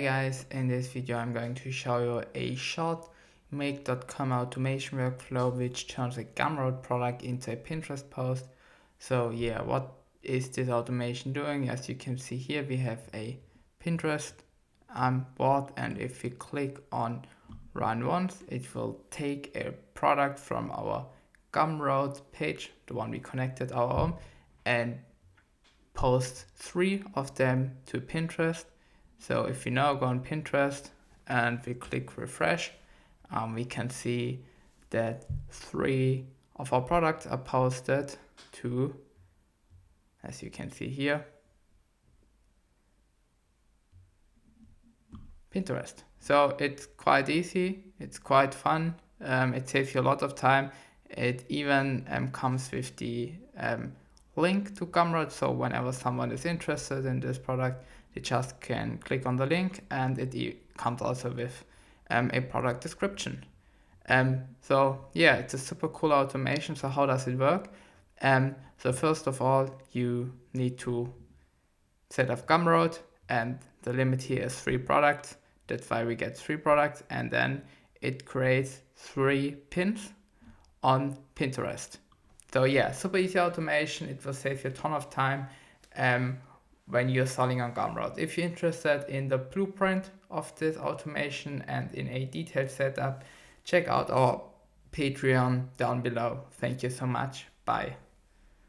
Hey guys, in this video I'm going to show you a short make.com automation workflow which turns a Gumroad product into a Pinterest post. So yeah, what is this automation doing? As you can see here, we have a Pinterest board, and if we click on run once, it will take a product from our Gumroad page, the one we connected our own, and post 3 of them to Pinterest. So if we now go on Pinterest and we click refresh, we can see that 3 of our products are posted to, as you can see here, Pinterest. So it's quite easy, it's quite fun, it saves you a lot of time. It even comes with the link to Gumroad, so whenever someone is interested in this product, they just can click on the link, and it comes also with a product description. So yeah, it's a super cool automation. So how does it work? So first of all, you need to set up Gumroad, and the limit here is 3 products. That's why we get 3 products, and then it creates 3 pins on Pinterest. So yeah, super easy automation. It will save you a ton of time when you're selling on Gumroad. If you're interested in the blueprint of this automation and in a detailed setup, check out our Patreon down below. Thank you so much. Bye.